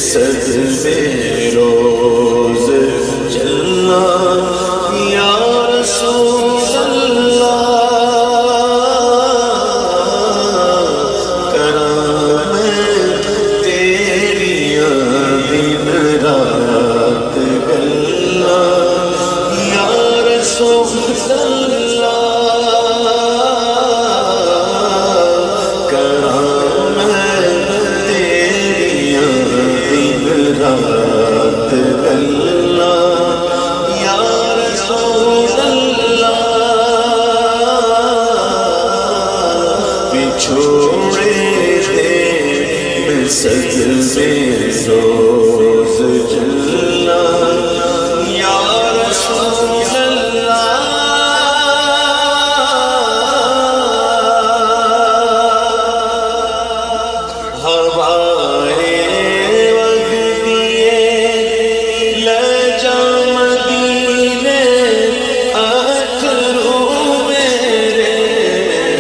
صدمے روز چلنا یا رسول اللہ، کرم تیری دن رات گلنا یا رسول اللہ، کرم تیری دن رات گلنا یا رسول اللہ، بچھوڑے دے میں صدمے روز جلنا یا رسول اللہ، ہوائے وقت دیے لجا مدینے اتھرو میرے،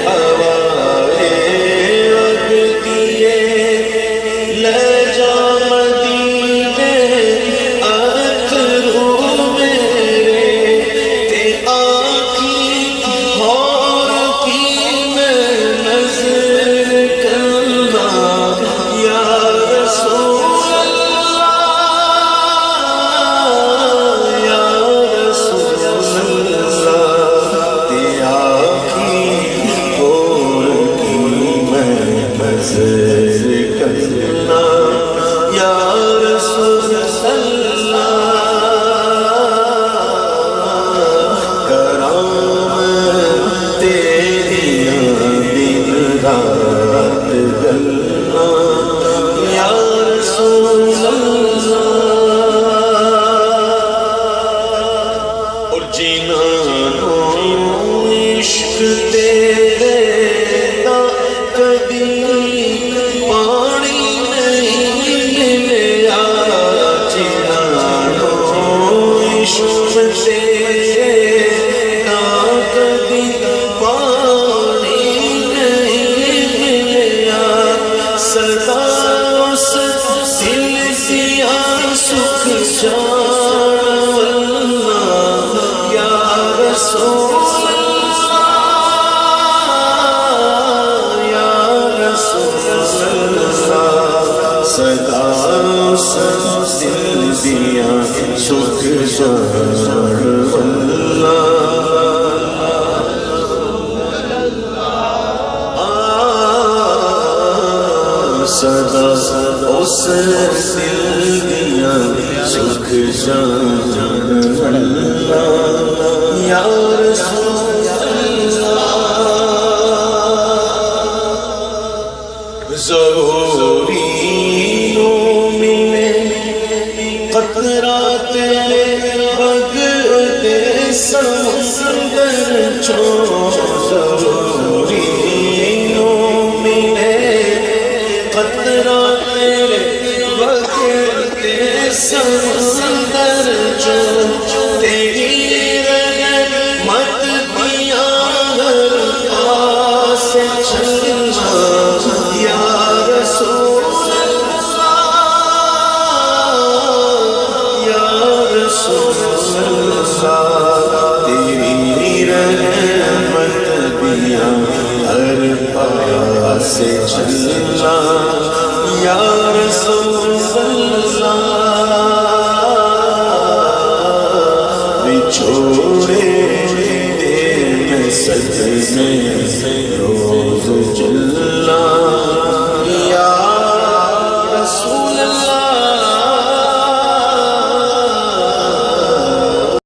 ہوائے وقت دیے لجا مدینے اتھرو میرے، تے آنکھی ہور کی میں نظر کرنا یا رسول اللہ، یا رسول اللہ، تے آنکھی ہور کی میں نظر کرنا یا رسول اللہ، کرام تیری دن رات گلنا یا رسول اللہ، اور جینا نو عشق تیرے دا کبھی پانی نہیں ملیا، جینا نو عشق تیرے دا کبھی پانی نہیں ملیا، سدا اس دل دیا سکھ جان اللہ یا رسول اللہ، یا رسول اللہ، سدا اس دل دیا سکھ جان اللہ، سدا اس دل دیا سکھ جان اللہ یا رسول اللہ، ضروری مومن قطرات بغدے سمندر چھو، ضروری مومن قطرات بغدے سمندر چھو، تیری رحمت دیا ہر پاس چلنا یا رسول اللہ، یا رسول اللہ، تیری رحمت دیا ہر پاس چلنا یا رسول اللہ،